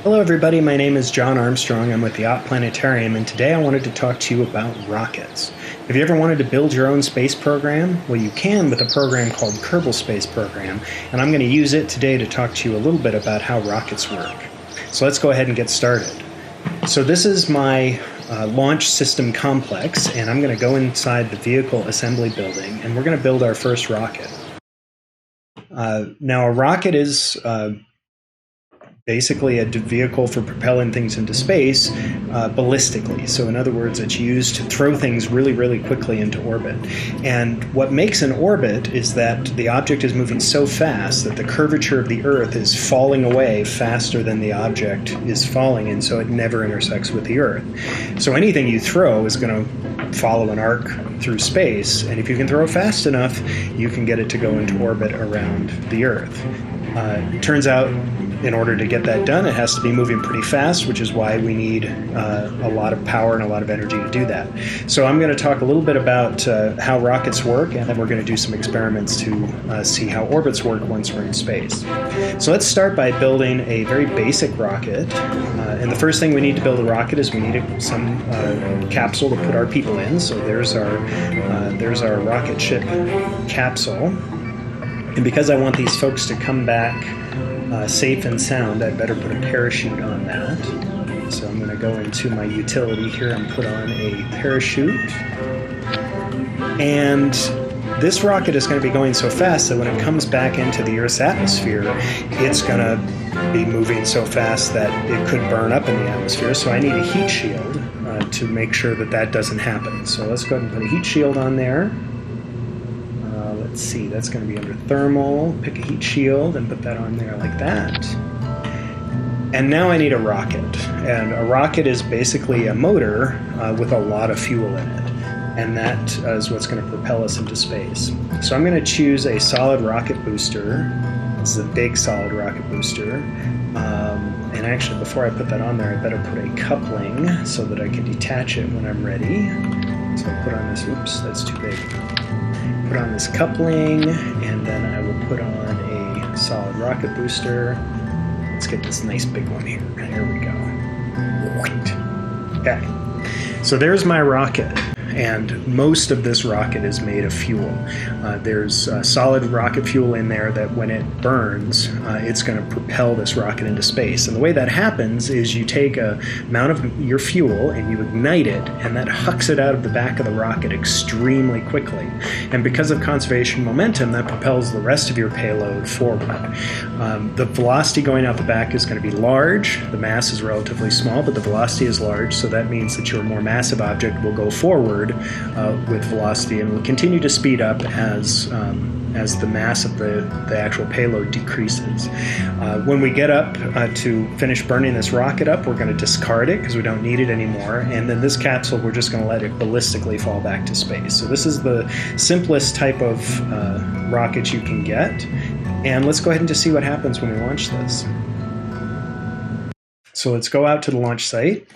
Hello everybody, my name is John Armstrong. I'm with the Ott Planetarium, and today I wanted to talk to you about rockets. Have you ever wanted to build your own space program? Well, you can with a program called Kerbal Space Program, and I'm going to use it today to talk to you a little bit about how rockets work. So let's go ahead and get started. So this is my launch system complex, and I'm going to go inside the vehicle assembly building, and we're going to build our first rocket. Now, a rocket is basically a vehicle for propelling things into space ballistically. So in other words, it's used to throw things really, really quickly into orbit. And what makes an orbit is that the object is moving so fast that the curvature of the Earth is falling away faster than the object is falling, and so it never intersects with the Earth. So anything you throw is going to follow an arc through space, and if you can throw fast enough, you can get it to go into orbit around the Earth. It turns out, in order to get that done, it has to be moving pretty fast, which is why we need a lot of power and a lot of energy to do that. So I'm going to talk a little bit about how rockets work, and then we're going to do some experiments to see how orbits work once we're in space. So let's start by building a very basic rocket. And the first thing we need to build a rocket is we need some capsule to put our people in. So there's our rocket ship capsule. And because I want these folks to come back safe and sound, I'd better put a parachute on that. So I'm going to go into my utility here and put on a parachute. And this rocket is going to be going so fast that when it comes back into the Earth's atmosphere, it's going to be moving so fast that it could burn up in the atmosphere. So I need a heat shield to make sure that that doesn't happen. So let's go ahead and put a heat shield on there. Let's see, that's going to be under thermal. Pick a heat shield and put that on there like that. And now I need a rocket. And a rocket is basically a motor with a lot of fuel in it. And that is what's going to propel us into space. So I'm going to choose a solid rocket booster. This is a big solid rocket booster. And actually, before I put that on there, I better put a coupling so that I can detach it when I'm ready. So I'll put on this, oops, that's too big. Put on this coupling, and then I will put on a solid rocket booster. Let's get this nice big one here. There we go. Okay, so there's my rocket, and most of this rocket is made of fuel. There's solid rocket fuel in there that when it burns, it's going to propel this rocket into space. And the way that happens is you take a amount of your fuel and you ignite it, and that hucks it out of the back of the rocket extremely quickly. And because of conservation momentum, that propels the rest of your payload forward. The velocity going out the back is going to be large. The mass is relatively small, but the velocity is large, so that means that your more massive object will go forward with velocity and will continue to speed up as the mass of the actual payload decreases. When we get up to finish burning this rocket up, we're going to discard it because we don't need it anymore, and then this capsule, we're just going to let it ballistically fall back to space. So this is the simplest type of rocket you can get, and let's go ahead and just see what happens when we launch this. So let's go out to the launch site.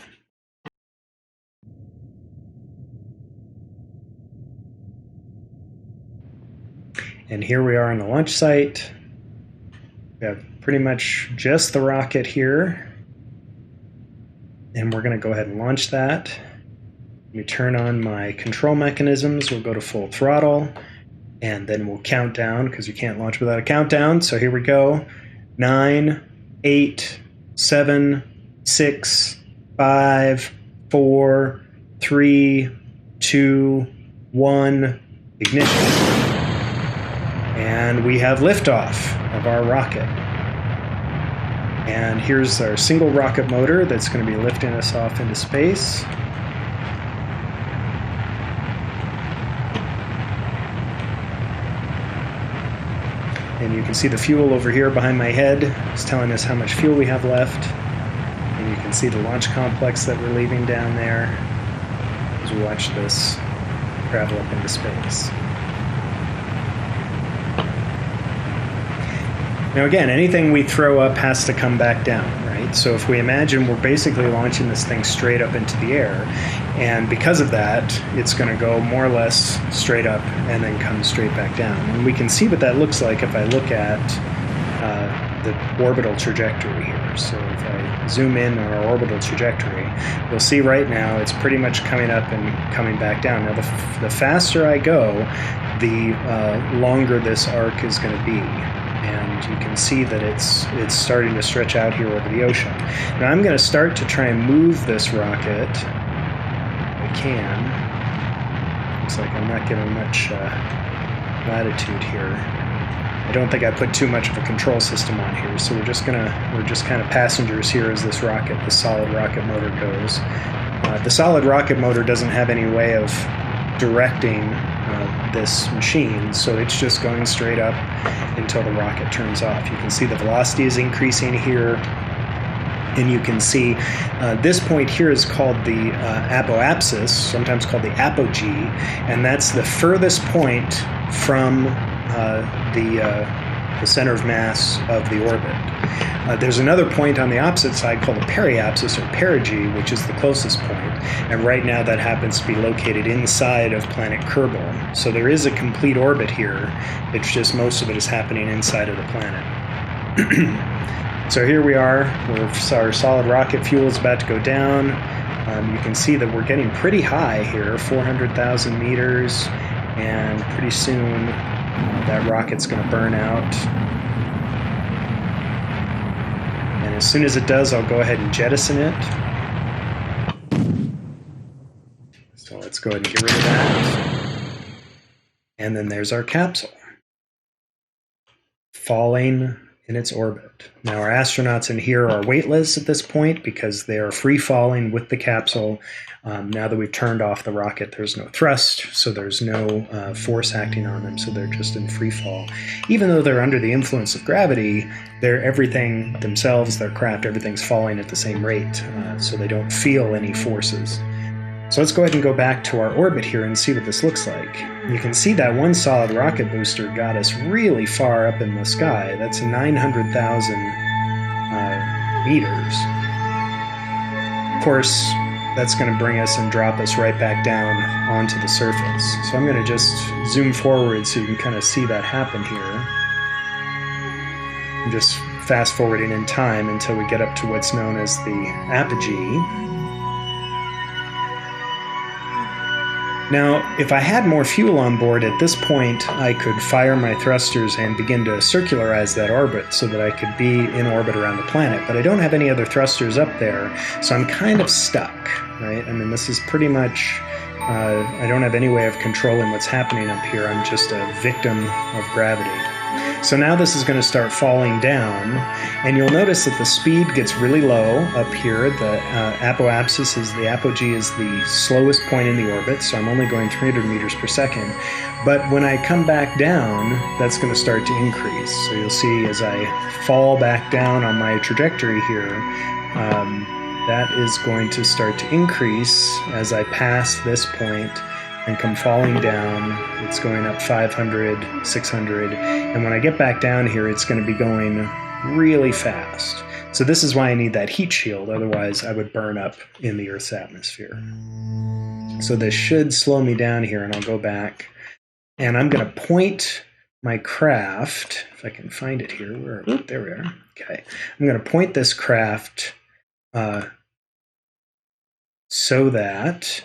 And here we are on the launch site. We have pretty much just the rocket here. And we're going to go ahead and launch that. Let me turn on my control mechanisms. We'll go to full throttle. And then we'll count down, because you can't launch without a countdown. So here we go. 9, 8, 7, 6, 5, 4, 3, 2, 1, ignition. And we have liftoff of our rocket. And here's our single rocket motor that's going to be lifting us off into space. And you can see the fuel over here behind my head. It's telling us how much fuel we have left. And you can see the launch complex that we're leaving down there as we watch this travel up into space. Now again, anything we throw up has to come back down, right? So if we imagine we're basically launching this thing straight up into the air, and because of that, it's going to go more or less straight up and then come straight back down. And we can see what that looks like if I look at the orbital trajectory here. here. So if I zoom in on our orbital trajectory, you'll see right now it's pretty much coming up and coming back down. Now the faster I go, the longer this arc is going to be. And you can see that it's starting to stretch out here over the ocean. Now I'm going to start to try and move this rocket. If I can. Looks like I'm not getting much latitude here. I don't think I put too much of a control system on here, so we're just kind of passengers here as this rocket, the solid rocket motor goes. The solid rocket motor doesn't have any way of directing this machine, so it's just going straight up until the rocket turns off. You can see the velocity is increasing here, and you can see this point here is called the apoapsis, sometimes called the apogee, and that's the furthest point from the center of mass of the orbit. There's another point on the opposite side called the periapsis or perigee, which is the closest point, and right now that happens to be located inside of planet Kerbal. So there is a complete orbit here, it's just most of it is happening inside of the planet. So here we are, our solid rocket fuel is about to go down. You can see that we're getting pretty high here, 400,000 meters, and pretty soon that rocket's going to burn out. And as soon as it does, I'll go ahead and jettison it. So let's go ahead and get rid of that. And then there's our capsule, falling in its orbit. Now our astronauts in here are weightless at this point because they are free falling with the capsule. Now that we've turned off the rocket, there's no thrust, so there's no force acting on them, so they're just in free fall. Even though they're under the influence of gravity, everything themselves, their craft, everything's falling at the same rate, so they don't feel any forces. So let's go ahead and go back to our orbit here and see what this looks like. You can see that one solid rocket booster got us really far up in the sky. That's 900,000 meters. Of course, that's going to bring us and drop us right back down onto the surface. So I'm going to just zoom forward so you can kind of see that happen here. I'm just fast forwarding in time until we get up to what's known as the apogee. Now, if I had more fuel on board at this point, I could fire my thrusters and begin to circularize that orbit so that I could be in orbit around the planet. But I don't have any other thrusters up there, so I'm kind of stuck, right? I mean, this is pretty much, I don't have any way of controlling what's happening up here. I'm just a victim of gravity. So now this is going to start falling down, and you'll notice that the speed gets really low up here. The apoapsis is the apogee is the slowest point in the orbit, so I'm only going 300 meters per second. But when I come back down, that's going to start to increase. So you'll see as I fall back down on my trajectory here, that is going to start to increase as I pass this point and come falling down. It's going up 500, 600, and when I get back down here, it's going to be going really fast. So this is why I need that heat shield, otherwise I would burn up in the Earth's atmosphere. So this should slow me down here, and I'll go back, and I'm going to point my craft, if I can find it here, there we are, okay. I'm going to point this craft so that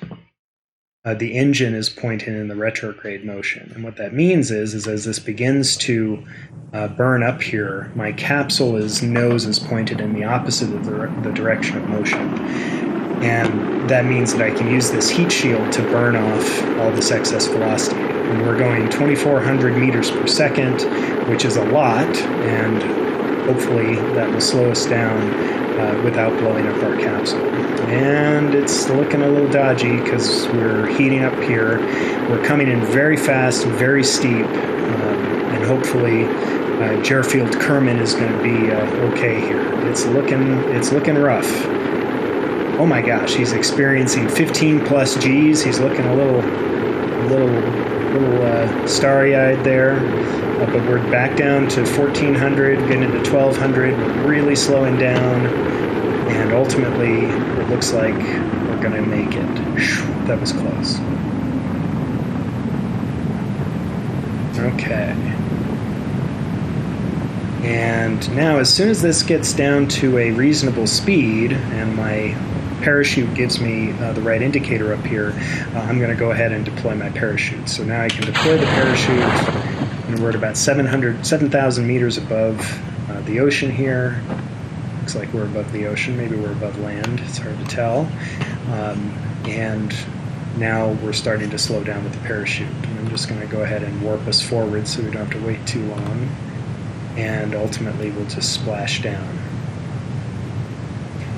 the engine is pointing in the retrograde motion. And what that means is as this begins to burn up here, my capsule's nose is pointed in the opposite of the direction of motion. And that means that I can use this heat shield to burn off all this excess velocity. And we're going 2,400 meters per second, which is a lot, and hopefully that will slow us down without blowing up our capsule. And it's looking a little dodgy because we're heating up here. We're coming in very fast, very steep, and hopefully Jerfield Kerman is going to be okay here. It's looking rough. Oh my gosh, he's experiencing 15 plus G's. He's looking a little starry-eyed there. But we're back down to 1,400, getting into 1,200, really slowing down, and ultimately it looks like we're going to make it. That was close. Okay. And now as soon as this gets down to a reasonable speed and my parachute gives me the right indicator up here, I'm going to go ahead and deploy my parachute. So now I can deploy the parachute, and we're at about 7,000 meters above the ocean here. Looks like we're above the ocean. Maybe we're above land. It's hard to tell. And now we're starting to slow down with the parachute. And I'm just going to go ahead and warp us forward so we don't have to wait too long. And ultimately we'll just splash down.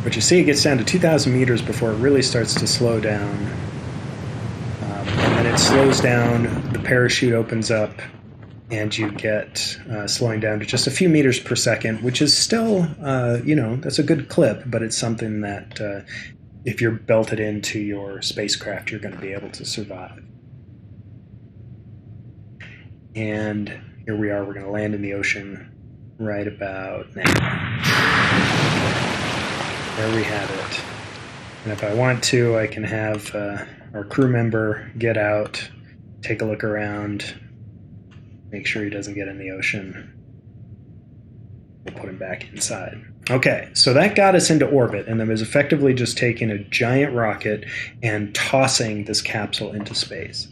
But you see it gets down to 2,000 meters before it really starts to slow down. And then it slows down, the parachute opens up, and you get slowing down to just a few meters per second, which is still, that's a good clip, but it's something that if you're belted into your spacecraft, you're going to be able to survive. And here we are, we're going to land in the ocean right about now. There we have it. And if I want to, I can have our crew member get out, take a look around, make sure he doesn't get in the ocean. We'll put him back inside. Okay, so that got us into orbit, and that was effectively just taking a giant rocket and tossing this capsule into space.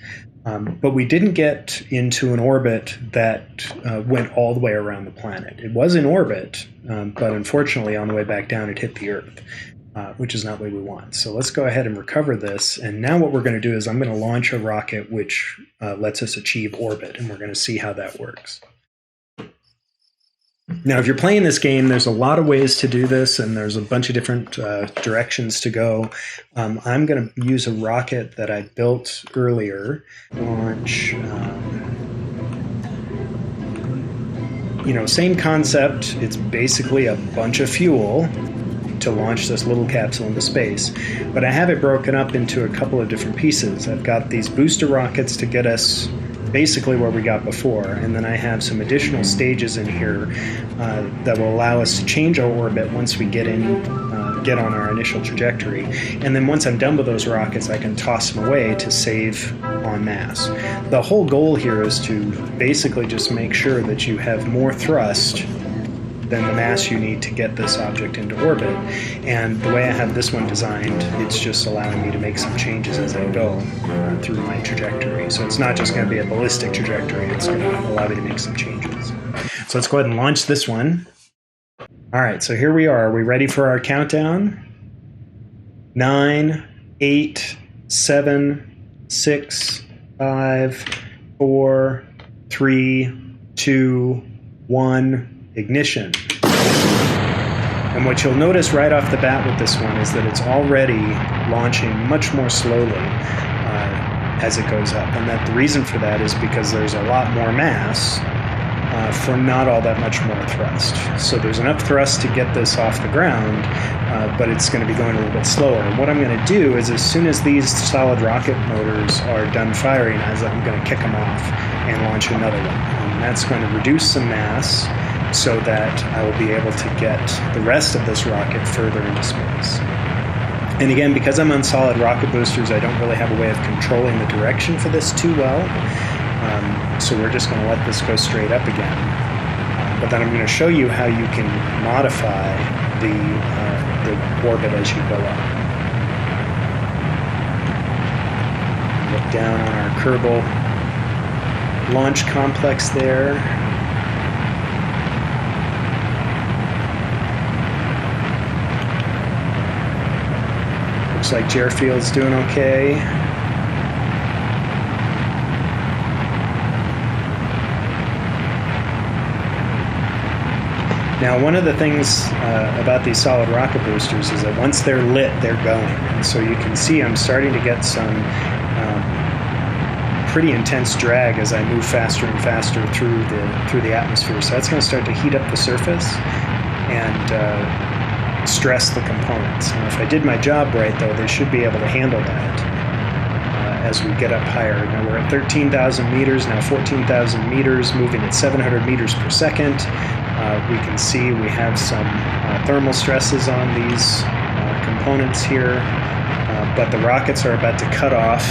But we didn't get into an orbit that went all the way around the planet. It was in orbit, but unfortunately on the way back down it hit the Earth, which is not what we want. So let's go ahead and recover this. And now what we're going to do is I'm going to launch a rocket which lets us achieve orbit, and we're going to see how that works. Now, if you're playing this game, there's a lot of ways to do this, and there's a bunch of different directions to go. I'm going to use a rocket that I built earlier. Launch, same concept. It's basically a bunch of fuel to launch this little capsule into space. But I have it broken up into a couple of different pieces. I've got these booster rockets to get us basically where we got before, and then I have some additional stages in here that will allow us to change our orbit once we get on our initial trajectory. And then once I'm done with those rockets, I can toss them away to save on mass. The whole goal here is to basically just make sure that you have more thrust than the mass you need to get this object into orbit. And the way I have this one designed, it's just allowing me to make some changes as I go through my trajectory. So it's not just going to be a ballistic trajectory, it's going to allow me to make some changes. So let's go ahead and launch this one. All right, so here we are. Are we ready for our countdown? 9, 8, 7, 6, 5, 4, 3, 2, 1. Ignition. And what you'll notice right off the bat with this one is that it's already launching much more slowly as it goes up. And that the reason for that is because there's a lot more mass for not all that much more thrust. So there's enough thrust to get this off the ground, but it's going to be going a little bit slower. And what I'm going to do is as soon as these solid rocket motors are done firing, I'm going to kick them off and launch another one. And that's going to reduce some mass so that I will be able to get the rest of this rocket further into space. And again, because I'm on solid rocket boosters, I don't really have a way of controlling the direction for this too well. So we're just going to let this go straight up again. But then I'm going to show you how you can modify the orbit as you go up. Look down on our Kerbal launch complex there. Looks like Jerfield's doing okay. Now, one of the things about these solid rocket boosters is that once they're lit, they're going. And so you can see I'm starting to get some pretty intense drag as I move faster and faster through the atmosphere. So that's going to start to heat up the surface and stress the components. And if I did my job right, though, they should be able to handle that as we get up higher. Now we're at 13,000 meters, now 14,000 meters, moving at 700 meters per second. We can see we have some thermal stresses on these components here, but the rockets are about to cut off,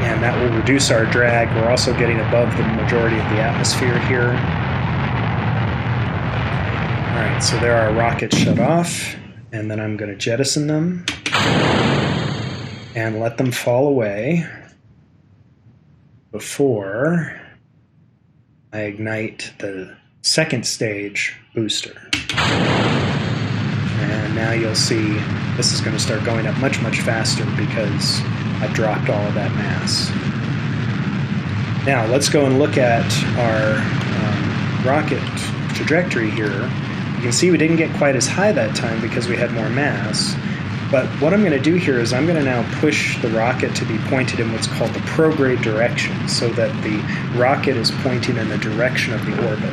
and that will reduce our drag. We're also getting above the majority of the atmosphere here. Alright, so there our rockets shut off, and then I'm going to jettison them and let them fall away before I ignite the second stage booster. And now you'll see this is going to start going up much, much faster because I've dropped all of that mass. Now let's go and look at our rocket trajectory here. You can see we didn't get quite as high that time because we had more mass. But what I'm going to do here is I'm going to now push the rocket to be pointed in what's called the prograde direction, so that the rocket is pointing in the direction of the orbit.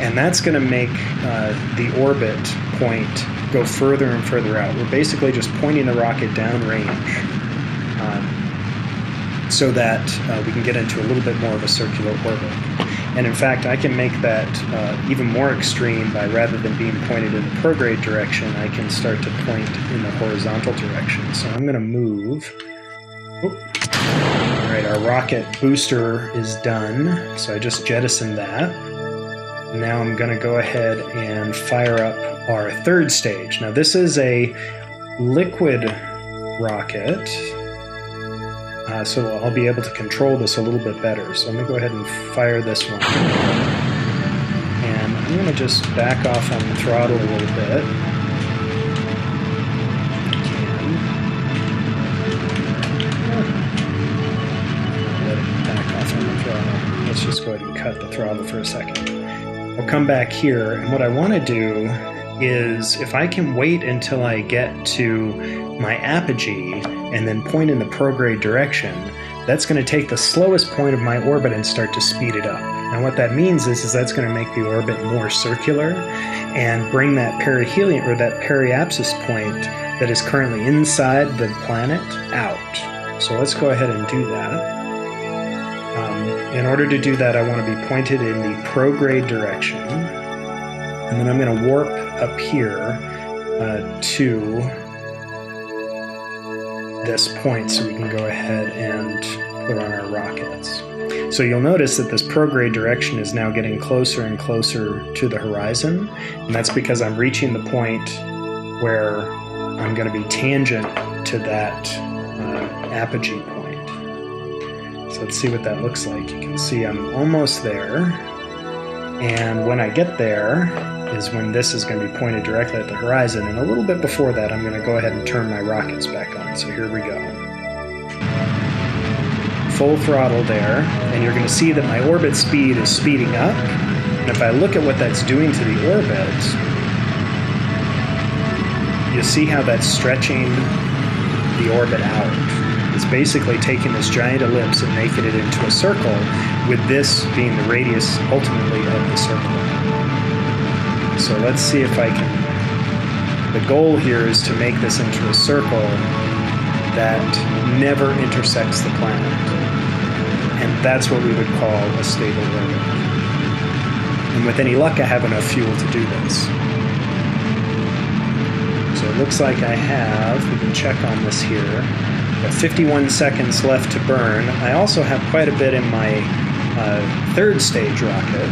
And that's going to make the orbit point go further and further out. We're basically just pointing the rocket downrange so that we can get into a little bit more of a circular orbit. And in fact, I can make that even more extreme by, rather than being pointed in the prograde direction, I can start to point in the horizontal direction. So I'm going to move. All right, our rocket booster is done. So I just jettisoned that. Now I'm going to go ahead and fire up our third stage. Now this is a liquid rocket, so I'll be able to control this a little bit better. So I'm going to go ahead and fire this one. And I'm going to just back off on the throttle a little bit. Let it back off on the throttle. Let's just go ahead and cut the throttle for a second. I'll come back here, and what I want to do is, if I can wait until I get to my apogee and then point in the prograde direction, that's going to take the slowest point of my orbit and start to speed it up. And what that means is that's going to make the orbit more circular and bring that perihelion, or that periapsis point that is currently inside the planet, out. So let's go ahead and do that. In order to do that, I want to be pointed in the prograde direction, and then I'm going to warp up here to this point so we can go ahead and put on our rockets. So you'll notice that this prograde direction is now getting closer and closer to the horizon, and that's because I'm reaching the point where I'm going to be tangent to that apogee point. So let's see what that looks like. You can see I'm almost there, and when I get there is when this is going to be pointed directly at the horizon, and a little bit before that I'm going to go ahead and turn my rockets back on. So here we go. Full throttle there, and you're going to see that my orbit speed is speeding up, and if I look at what that's doing to the orbit, you see how that's stretching the orbit out. It's basically taking this giant ellipse and making it into a circle, with this being the radius ultimately of the circle. So let's see if I can... The goal here is to make this into a circle that never intersects the planet. And that's what we would call a stable orbit. And with any luck, I have enough fuel to do this. So it looks like I have, we can check on this here, got 51 seconds left to burn. I also have quite a bit in my third stage rocket.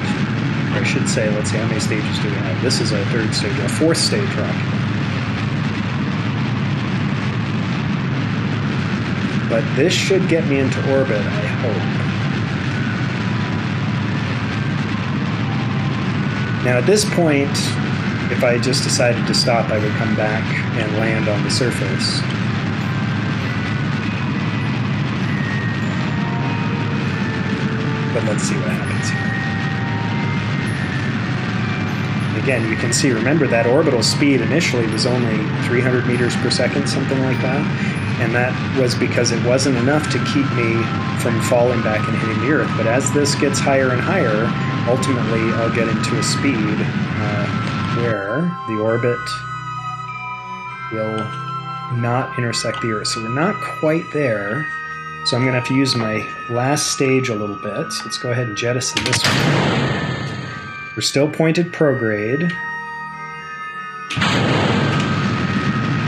Or I should say, let's see, how many stages do we have? This is our third stage, our fourth stage rocket. But this should get me into orbit, I hope. Now at this point, if I just decided to stop, I would come back and land on the surface. But let's see what happens here. Again, you can see, remember that orbital speed initially was only 300 meters per second, something like that. And that was because it wasn't enough to keep me from falling back and hitting the Earth. But as this gets higher and higher, ultimately I'll get into a speed where the orbit will not intersect the Earth. So we're not quite there. So I'm going to have to use my last stage a little bit. So let's go ahead and jettison this one. We're still pointed prograde.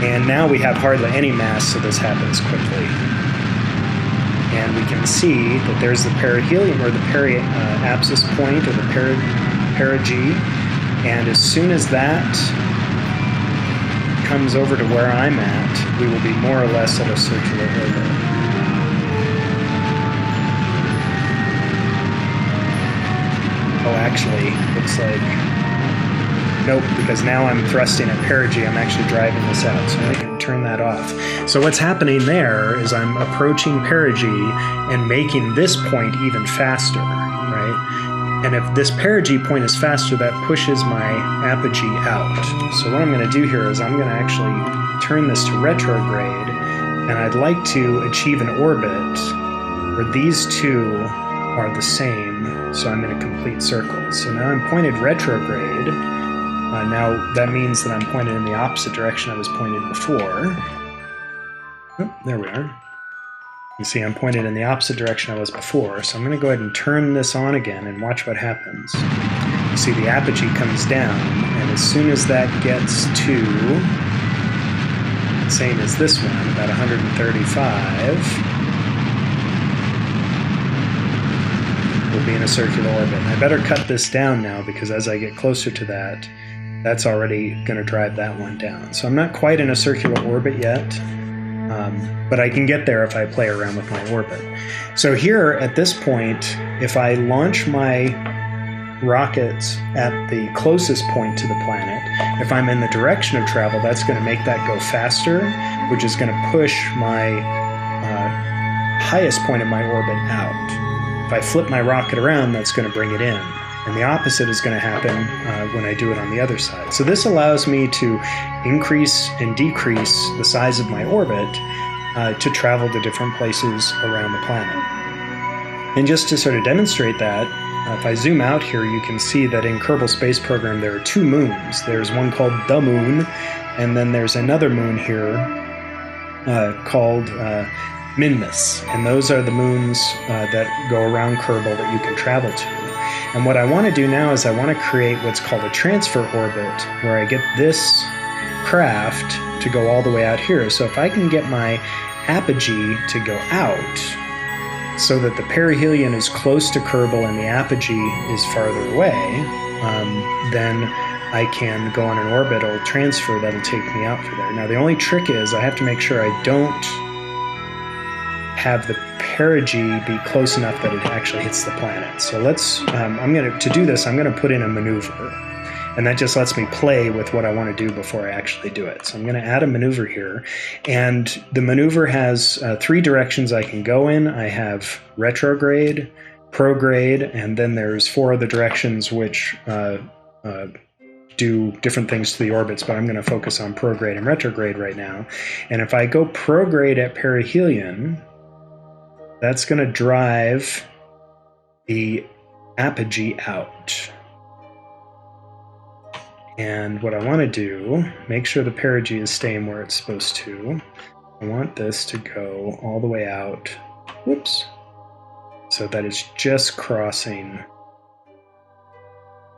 And now we have hardly any mass, so this happens quickly. And we can see that there's the perihelion, or the periapsis point, or the perigee. And as soon as that comes over to where I'm at, we will be more or less at a circular orbit. Oh, actually, looks like... Nope, because now I'm thrusting at perigee. I'm actually driving this out, so I can turn that off. So what's happening there is I'm approaching perigee and making this point even faster, right? And if this perigee point is faster, that pushes my apogee out. So what I'm going to do here is I'm going to actually turn this to retrograde, and I'd like to achieve an orbit where these two are the same, so I'm in a complete circle. So now I'm pointed retrograde. Now that means that I'm pointed in the opposite direction I was pointed before. Oh, there we are. You see I'm pointed in the opposite direction I was before, so I'm going to go ahead and turn this on again and watch what happens. You see the apogee comes down, and as soon as that gets to the same as this one, about 135, we'll be in a circular orbit. And I better cut this down now, because as I get closer to that, that's already going to drive that one down. So I'm not quite in a circular orbit yet, but I can get there if I play around with my orbit. So here, at this point, if I launch my rockets at the closest point to the planet, if I'm in the direction of travel, that's going to make that go faster, which is going to push my highest point of my orbit out. If I flip my rocket around, that's going to bring it in. And the opposite is going to happen when I do it on the other side. So this allows me to increase and decrease the size of my orbit to travel to different places around the planet. And just to sort of demonstrate that, if I zoom out here, you can see that in Kerbal Space Program there are two moons. There's one called the Moon, and then there's another moon here called Minmus. And those are the moons that go around Kerbal that you can travel to. And what I want to do now is I want to create what's called a transfer orbit, where I get this craft to go all the way out here. So if I can get my apogee to go out so that the perihelion is close to Kerbal and the apogee is farther away, then I can go on an orbital transfer that'll take me out for there. Now the only trick is I have to make sure I don't have the perigee be close enough that it actually hits the planet. So let's, to do this, I'm going to put in a maneuver. And that just lets me play with what I want to do before I actually do it. So I'm going to add a maneuver here. And the maneuver has three directions I can go in. I have retrograde, prograde, and then there's four other directions which do different things to the orbits, but I'm going to focus on prograde and retrograde right now. And if I go prograde at perihelion, that's going to drive the apogee out. And what I want to do, make sure the perigee is staying where it's supposed to. I want this to go all the way out, whoops, so that it's just crossing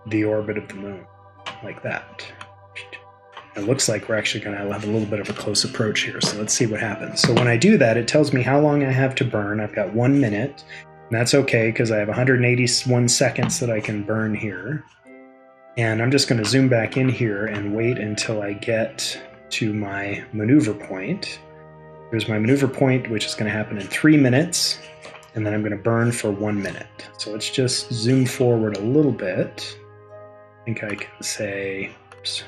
the orbit of the moon, like that. It looks like we're actually going to have a little bit of a close approach here, so let's see what happens. So when I do that, it tells me how long I have to burn. I've got 1 minute, and that's okay because I have 181 seconds that I can burn here. And I'm just going to zoom back in here and wait until I get to my maneuver point. There's my maneuver point, which is going to happen in 3 minutes, and then I'm going to burn for 1 minute. So let's just zoom forward a little bit. I think I can say, oops.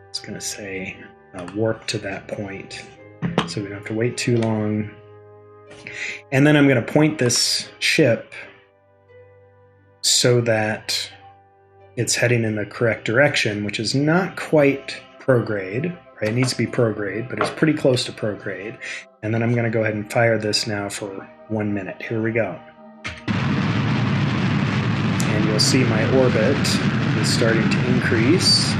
It's going to say warp to that point, so we don't have to wait too long. And then I'm going to point this ship so that it's heading in the correct direction, which is not quite prograde, right? It needs to be prograde, but it's pretty close to prograde. And then I'm going to go ahead and fire this now for 1 minute. Here we go. And you'll see my orbit is starting to increase,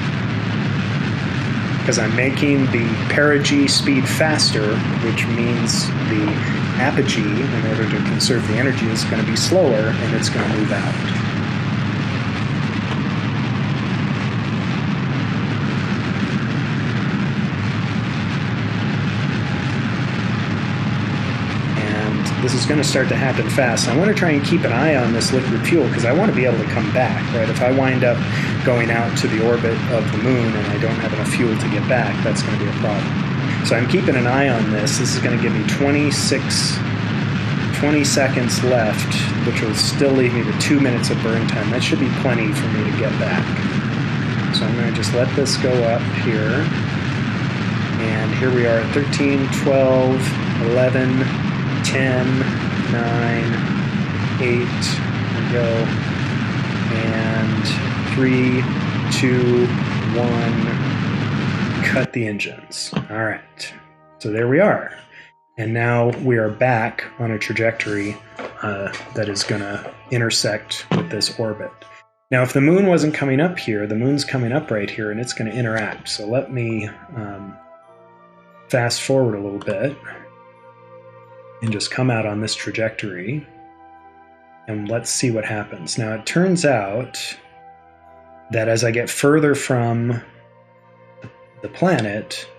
because I'm making the perigee speed faster, which means the apogee, in order to conserve the energy, is going to be slower, and it's going to move out. And this is going to start to happen fast. I want to try and keep an eye on this liquid fuel, because I want to be able to come back, right? If I wind up going out to the orbit of the moon and I don't have enough fuel to get back, that's going to be a problem. So I'm keeping an eye on this. This is going to give me 20 seconds left, which will still leave me with 2 minutes of burn time. That should be plenty for me to get back. So I'm going to just let this go up here. And here we are at 13, 12, 11, 10, 9, 8, there we go, and 3, 2, 1, cut the engines. All right, so there we are. And now we are back on a trajectory that is going to intersect with this orbit. Now, if the moon wasn't coming up here, the moon's coming up right here, and it's going to interact. So let me fast forward a little bit and just come out on this trajectory, and let's see what happens. Now, it turns out that as I get further from the planet,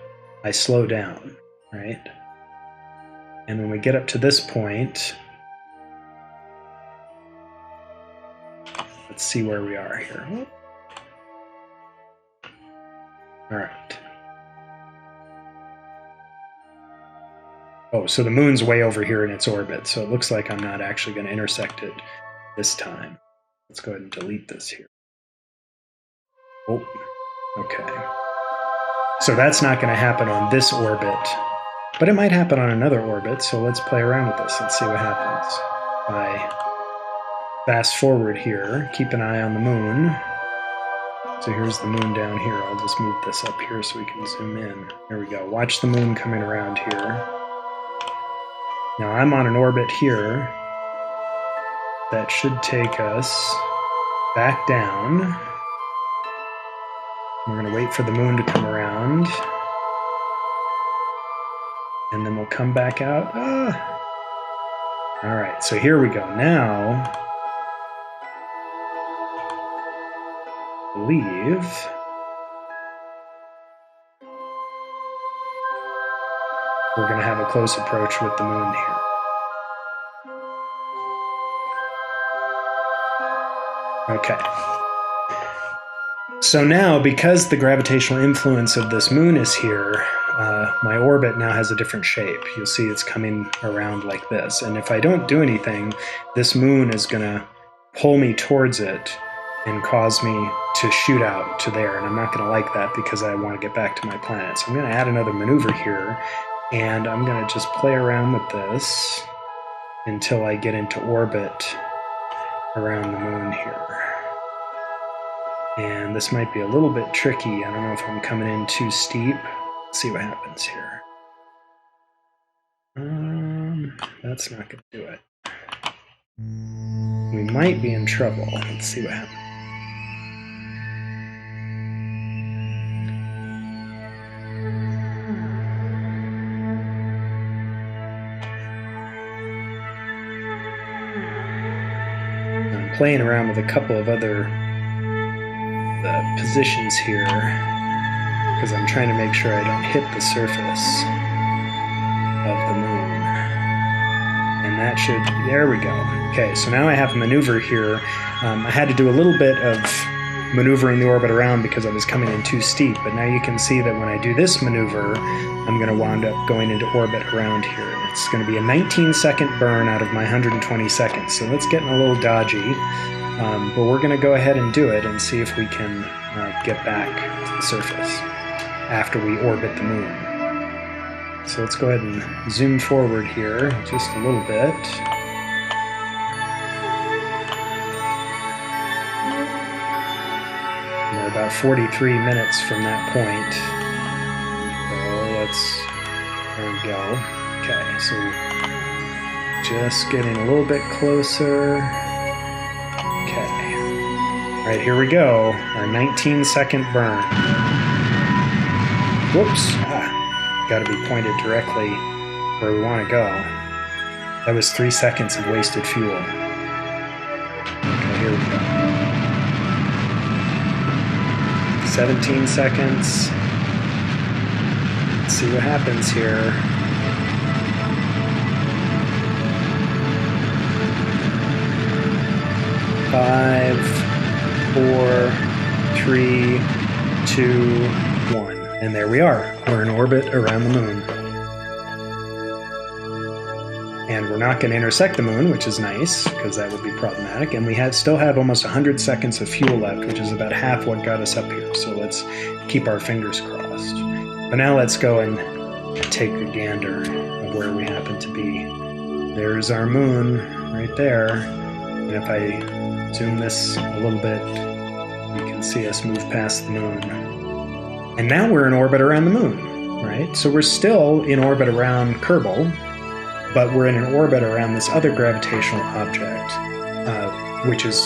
I slow down, right? And when we get up to this point, let's see where we are here. All right. Oh, so the moon's way over here in its orbit, so it looks like I'm not actually going to intersect it this time. Let's go ahead and delete this here. Oh, okay. So that's not going to happen on this orbit, but it might happen on another orbit, so let's play around with this and see what happens. I fast forward here, keep an eye on the moon. So here's the moon down here. I'll just move this up here so we can zoom in. There we go. Watch the moon coming around here. Now I'm on an orbit here that should take us back down. We're going to wait for the moon to come around. And then we'll come back out. All right, so here we go. Now, I believe we're going to have a close approach with the moon here. Okay. So now, because the gravitational influence of this moon is here, my orbit now has a different shape. You'll see it's coming around like this. And if I don't do anything, this moon is going to pull me towards it and cause me to shoot out to there. And I'm not going to like that because I want to get back to my planet. So I'm going to add another maneuver here. And I'm going to just play around with this until I get into orbit around the moon here. And this might be a little bit tricky. I don't know if I'm coming in too steep. Let's see what happens here. That's not going to do it. We might be in trouble. Let's see what happens. I'm playing around with a couple of other positions here because I'm trying to make sure I don't hit the surface of the moon. And that should, there we go. Okay, so now I have a maneuver here. I had to do a little bit of maneuvering the orbit around because I was coming in too steep, but now you can see that when I do this maneuver, I'm going to wind up going into orbit around here. And it's going to be a 19-second burn out of my 120 seconds. So that's getting a little dodgy. But we're going to go ahead and do it and see if we can get back to the surface after we orbit the moon. So let's go ahead and zoom forward here just a little bit. And we're about 43 minutes from that point. So there we go. Okay, so just getting a little bit closer. All right, here we go. Our 19-second burn. Whoops. Got to be pointed directly where we want to go. That was 3 seconds of wasted fuel. Okay, here we go. 17 seconds. Let's see what happens here. 5, 4, 3, 2, 1. And there we are. We're in orbit around the moon. And we're not going to intersect the moon, which is nice, because that would be problematic. And we still have almost 100 seconds of fuel left, which is about half what got us up here. So let's keep our fingers crossed. But now let's go and take a gander of where we happen to be. There's our moon right there. And if I zoom this a little bit, you can see us move past the moon. And now we're in orbit around the moon, right? So we're still in orbit around Kerbal, but we're in an orbit around this other gravitational object, which is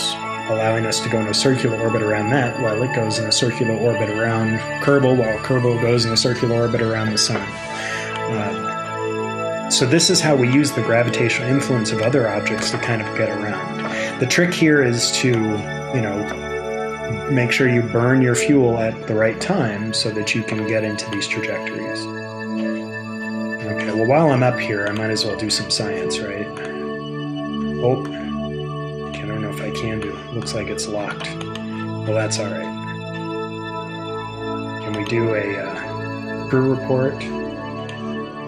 allowing us to go in a circular orbit around that, while it goes in a circular orbit around Kerbal, while Kerbal goes in a circular orbit around the sun. So this is how we use the gravitational influence of other objects to kind of get around. The trick here is to, make sure you burn your fuel at the right time so that you can get into these trajectories. Okay, well, while I'm up here, I might as well do some science, right? Oh, I don't know if I can do. Looks like it's locked. Well, that's all right. Can we do a crew report?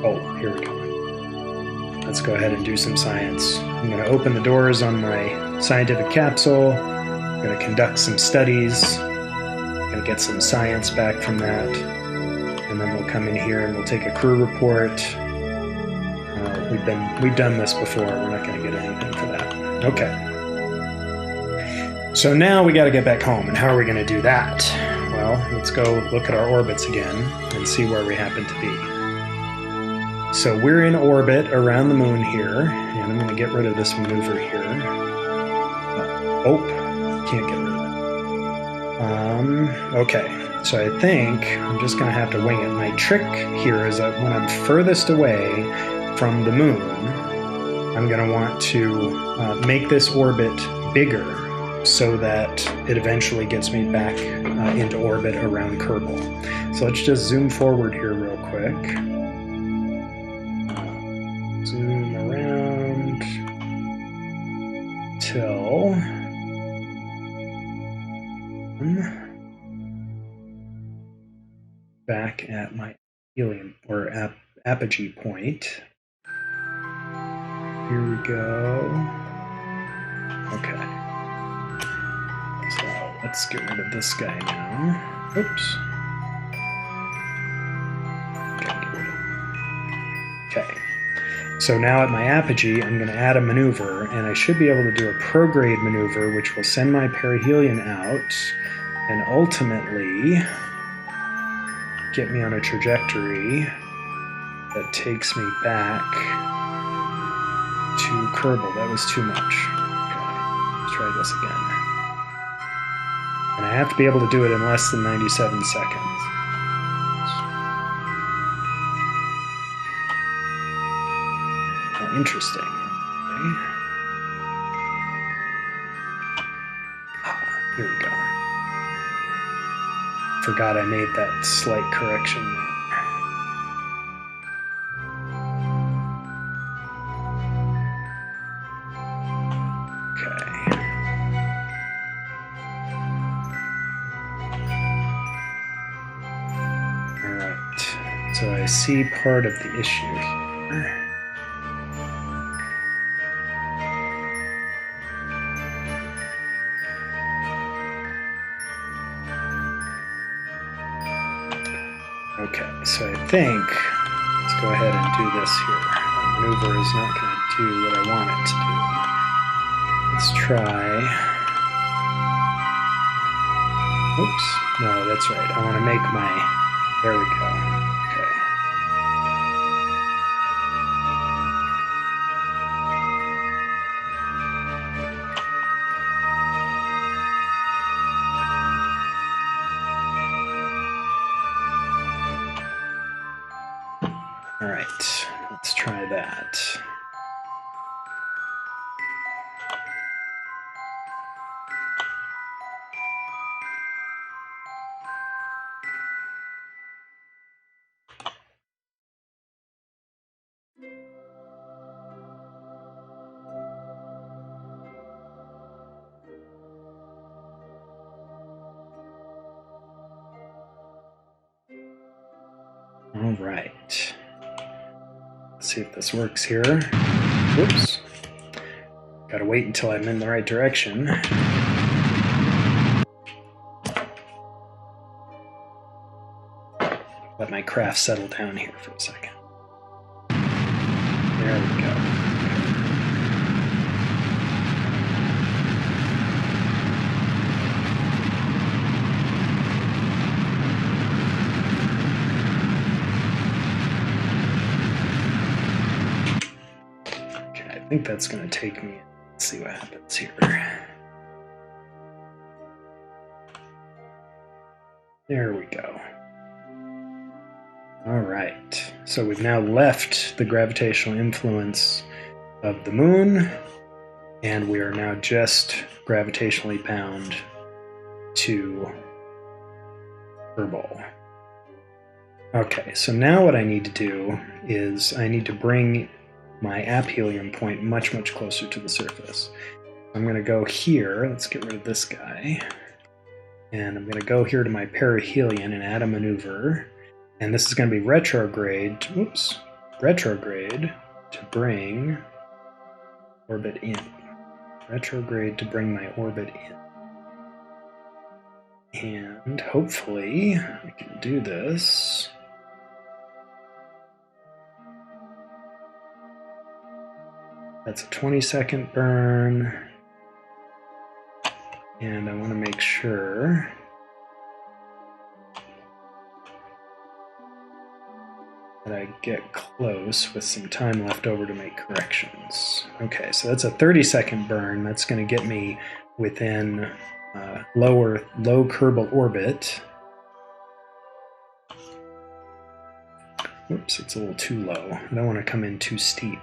Oh, here we go. Let's go ahead and do some science. I'm going to open the doors on my scientific capsule. I'm going to conduct some studies. I'm going to get some science back from that. And then we'll come in here and we'll take a crew report. We've done this before. We're not going to get anything for that. Okay. So now we got to get back home. And how are we going to do that? Well, let's go look at our orbits again and see where we happen to be. So we're in orbit around the moon here, and I'm going to get rid of this maneuver here. Can't get rid of it. Okay, so I think I'm just going to have to wing it. My trick here is that when I'm furthest away from the moon, I'm going to want to make this orbit bigger so that it eventually gets me back into orbit around Kerbal. So let's just zoom forward here real quick. Zoom around till back at my helium or apogee point. Here we go. Okay. So let's get rid of this guy now. Oops. Okay. So now at my apogee, I'm going to add a maneuver, and I should be able to do a prograde maneuver, which will send my perihelion out and ultimately get me on a trajectory that takes me back to Kerbal. That was too much. Okay, let's try this again. And I have to be able to do it in less than 97 seconds. Oh, interesting. Okay. Here we go. Forgot I made that slight correction there. Okay. All right. So I see part of the issue here. Okay, so I think, let's go ahead and do this here. The maneuver is not going to do what I want it to do. Let's try, oops, no, that's right. I want to make my, there we go, okay. All right, let's try that. All right. Let's see if this works here. Whoops. Gotta wait until I'm in the right direction. Let my craft settle down here for a second. There we go. Okay, I think that's going to take me. Let's see what happens here. There we go. All right, so we've now left the gravitational influence of the moon, and we are now just gravitationally bound to Kerbal. Okay, so now what I need to do is I need to bring my aphelion point much, much closer to the surface. I'm going to go here. Let's get rid of this guy. And I'm going to go here to my perihelion and add a maneuver. And this is going to be retrograde, retrograde to bring orbit in. Retrograde to bring my orbit in. And hopefully I can do this. That's a 20-second burn. And I want to make sure that I get close with some time left over to make corrections. Okay, so that's a 30-second burn. That's going to get me within low Kerbal orbit. Oops, it's a little too low. I don't want to come in too steep.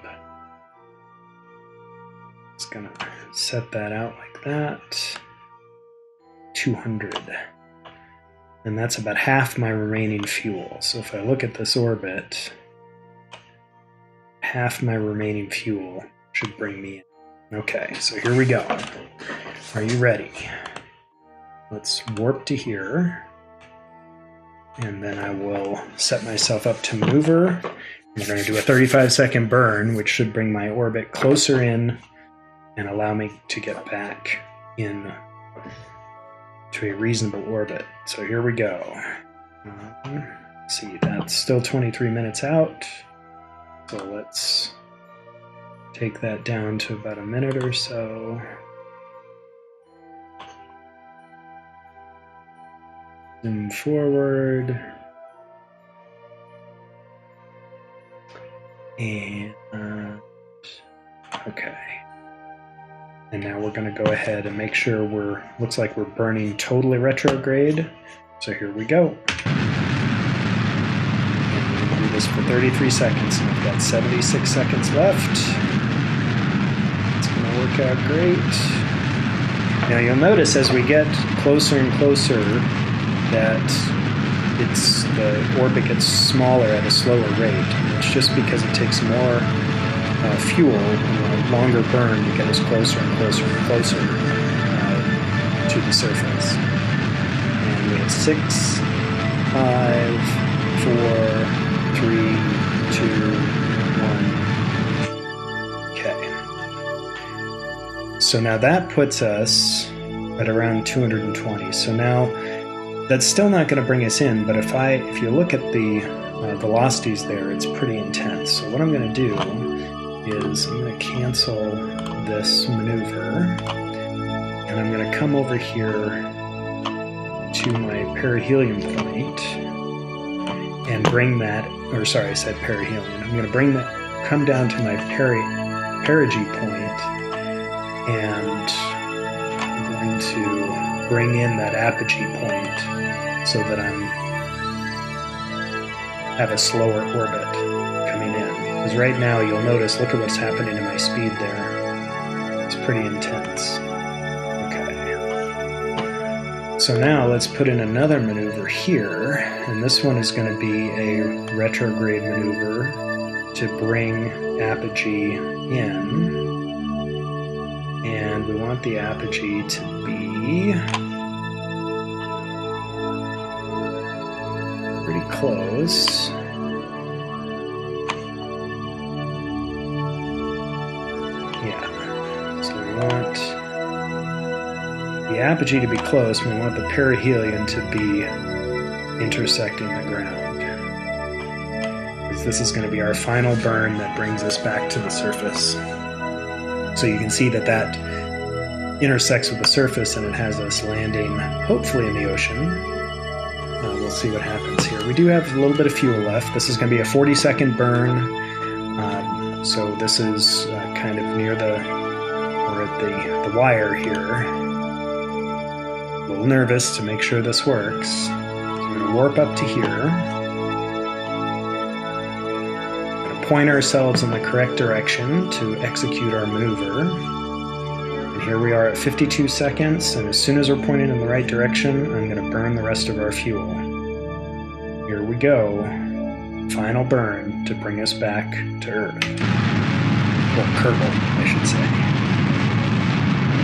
Just going to set that out like that. 200. And that's about half my remaining fuel. So if I look at this orbit, half my remaining fuel should bring me in. Okay, so here we go. Are you ready? Let's warp to here. And then I will set myself up to maneuver. We're going to do a 35-second burn, which should bring my orbit closer in and allow me to get back in to a reasonable orbit. So here we go. Let's see, that's still 23 minutes out. So let's take that down to about a minute or so. Zoom forward. And okay. And now we're going to go ahead and make sure looks like we're burning totally retrograde. So here we go. And we're going to do this for 33 seconds. And I've got 76 seconds left. It's going to work out great. Now you'll notice as we get closer and closer that the orbit gets smaller at a slower rate. And it's just because it takes more fuel and a longer burn to get us closer and closer and closer to the surface. And we have 6, 5, 4, 3, 2, 1. Okay. So now that puts us at around 220. So now that's still not going to bring us in, but if you look at the velocities there, it's pretty intense. So what I'm going to do is I'm going to cancel this maneuver, and I'm going to come over here to my perihelion point and bring that, or sorry, I said perihelion. I'm going to come down to my perigee point, and I'm going to bring in that apogee point so that I have a slower orbit coming in. Because right now, you'll notice, look at what's happening to my speed there. It's pretty intense. Okay. So now let's put in another maneuver here, and this one is going to be a retrograde maneuver to bring apogee in. And we want the apogee to be pretty close. the apogee to be close, we want the perihelion to be intersecting the ground. Because this is going to be our final burn that brings us back to the surface. So you can see that that intersects with the surface, and it has us landing, hopefully, in the ocean. We'll see what happens here. We do have a little bit of fuel left. This is going to be a 40-second burn. So this is kind of near we're at the wire here. A little nervous to make sure this works. So I'm going to warp up to here. I'm going to point ourselves in the correct direction to execute our maneuver. And here we are at 52 seconds, and as soon as we're pointing in the right direction, I'm going to burn the rest of our fuel. Here we go. Final burn to bring us back to Earth. Well, Kerbal, I should say.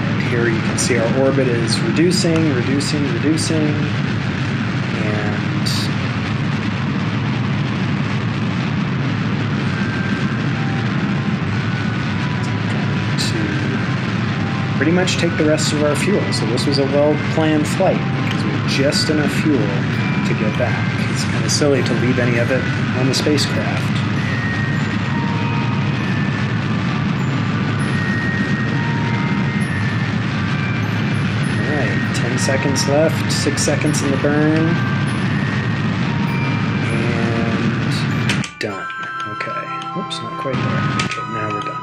And here you can see our orbit is reducing, and to pretty much take the rest of our fuel. So this was a well-planned flight because we had just enough fuel to get back. It's kind of silly to leave any of it on the spacecraft. Alright, 10 seconds left, 6 seconds in the burn, and done. Okay, oops, not quite there. Okay, now we're done.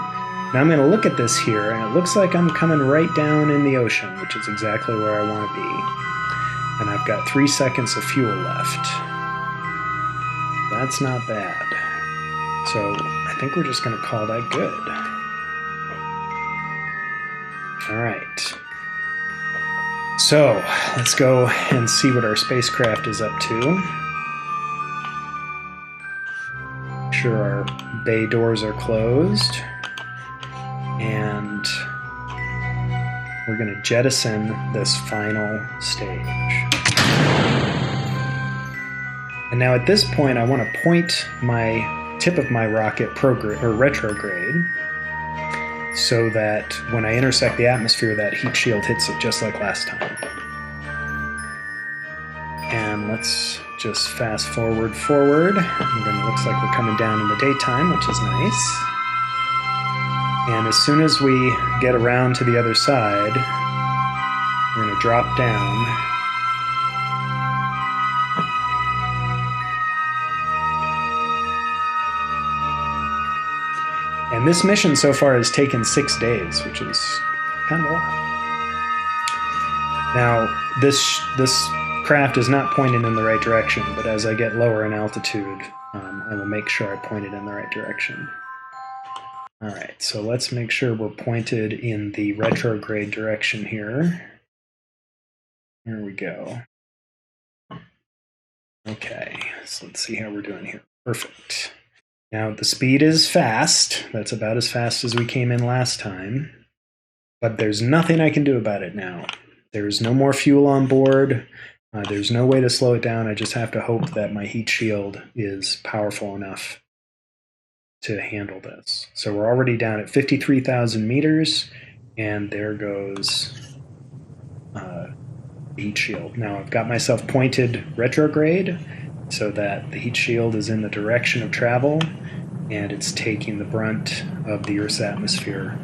Now I'm going to look at this here, and it looks like I'm coming right down in the ocean, which is exactly where I want to be. And I've got 3 seconds of fuel left. That's not bad. So I think we're just going to call that good. All right. So let's go and see what our spacecraft is up to. Make sure our bay doors are closed. And we're going to jettison this final stage. And now at this point, I want to point my tip of my rocket retrograde, so that when I intersect the atmosphere, that heat shield hits it just like last time. And let's just fast forward. And then it looks like we're coming down in the daytime, which is nice. And as soon as we get around to the other side, we're going to drop down. And this mission so far has taken 6 days, which is kind of a lot. Now, this craft is not pointed in the right direction, but as I get lower in altitude, I will make sure I point it in the right direction. All right, so let's make sure we're pointed in the retrograde direction here. Here we go. Okay, so let's see how we're doing here. Perfect. Now, the speed is fast. That's about as fast as we came in last time. But there's nothing I can do about it now. There's no more fuel on board. There's no way to slow it down. I just have to hope that my heat shield is powerful enough to handle this. So we're already down at 53,000 meters, and there goes the heat shield. Now I've got myself pointed retrograde so that the heat shield is in the direction of travel, and it's taking the brunt of the Earth's atmosphere.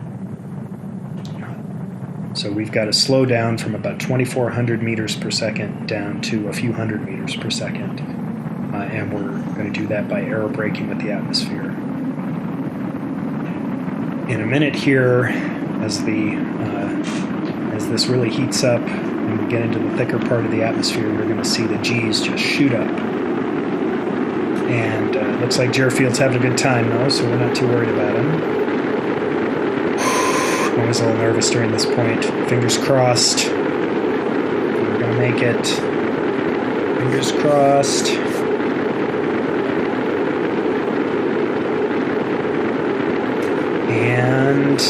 So we've got to slow down from about 2,400 meters per second down to a few hundred meters per second. And we're going to do that by aerobraking with the atmosphere. In a minute here, as this really heats up and we get into the thicker part of the atmosphere, you're going to see the G's just shoot up. And it looks like Jerfield's having a good time, though, so we're not too worried about him. I was a little nervous during this point. Fingers crossed. We're going to make it. Fingers crossed. And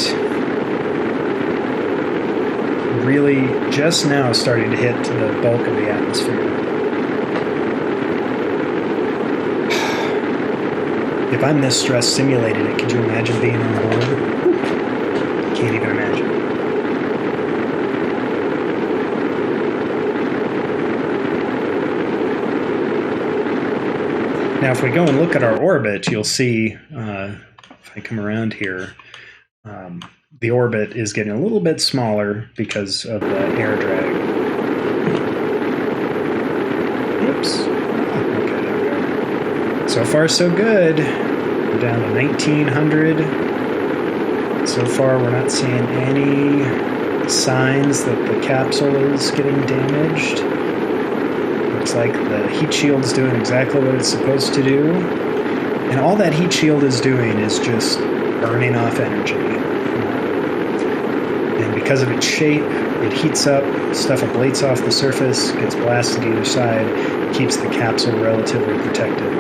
really just now starting to hit the bulk of the atmosphere. If I'm this stressed simulating it, could you imagine being on board? Can't even imagine. Now, if we go and look at our orbit, you'll see, if I come around here, the orbit is getting a little bit smaller because of the air drag. Oops. Okay, there we go. So far, so good. We're down to 1900. So far, we're not seeing any signs that the capsule is getting damaged. Looks like the heat shield's doing exactly what it's supposed to do. And all that heat shield is doing is just burning off energy. And because of its shape, it heats up, stuff ablates off the surface, gets blasted either side, keeps the capsule relatively protected.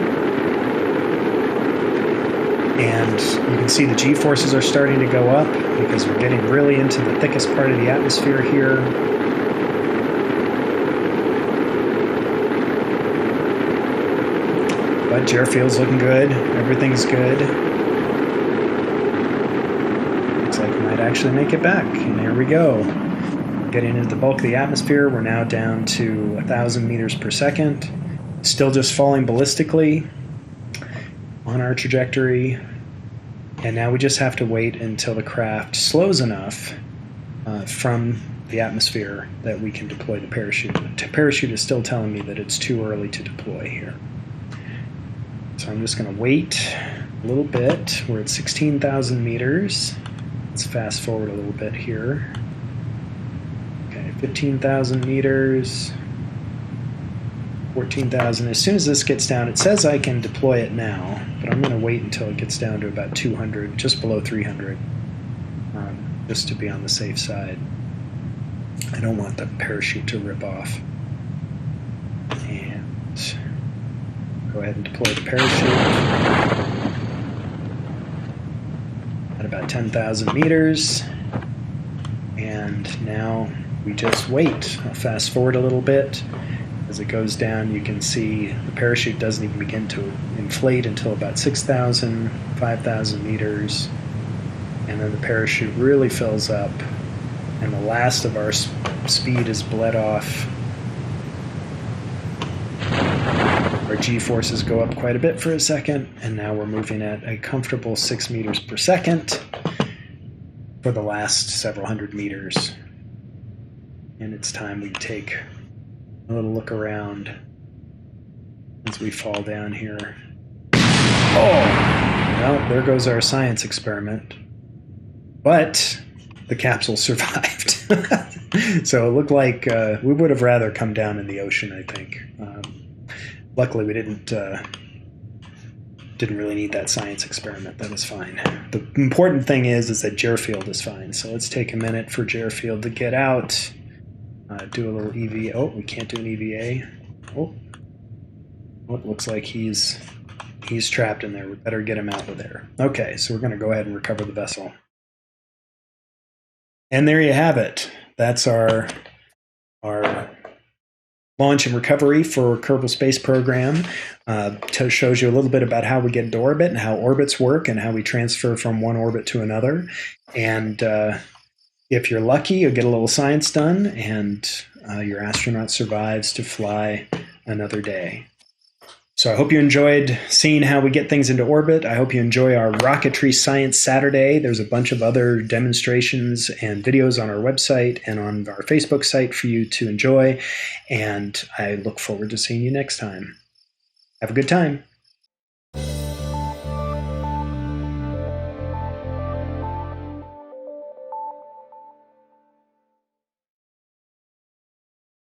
And you can see the G-forces are starting to go up because we're getting really into the thickest part of the atmosphere here. But gyro field's looking good. Everything's good. Looks like we might actually make it back. And there we go. Getting into the bulk of the atmosphere. We're now down to 1,000 meters per second. Still just falling ballistically on our trajectory. And now we just have to wait until the craft slows enough from the atmosphere that we can deploy the parachute. The parachute is still telling me that it's too early to deploy here. So I'm just going to wait a little bit. We're at 16,000 meters. Let's fast forward a little bit here. Okay, 15,000 meters. 14,000. As soon as this gets down, it says I can deploy it now, but I'm going to wait until it gets down to about 200, just below 300, just to be on the safe side. I don't want the parachute to rip off. And go ahead and deploy the parachute at about 10,000 meters. And now we just wait. I'll fast forward a little bit. As it goes down, you can see the parachute doesn't even begin to inflate until about 6,000, 5,000 meters. And then the parachute really fills up, and the last of our speed is bled off. Our G-forces go up quite a bit for a second, and now we're moving at a comfortable 6 meters per second for the last several hundred meters. And it's time we take a little look around as we fall down here. Oh! Well, there goes our science experiment. But the capsule survived. So it looked like we would have rather come down in the ocean, I think. Luckily, we didn't really need that science experiment. That was fine. The important thing is that gyro field is fine. So let's take a minute for gyro field to get out. Do a little EVA. Oh, we can't do an EVA. Oh, it looks like he's trapped in there. We better get him out of there. Okay, so we're going to go ahead and recover the vessel. And there you have it. That's our launch and recovery for Kerbal Space Program. Shows you a little bit about how we get into orbit and how orbits work and how we transfer from one orbit to another. And if you're lucky, you'll get a little science done, and your astronaut survives to fly another day. So I hope you enjoyed seeing how we get things into orbit. I hope you enjoy our Rocketry Science Saturday. There's a bunch of other demonstrations and videos on our website and on our Facebook site for you to enjoy. And I look forward to seeing you next time. Have a good time.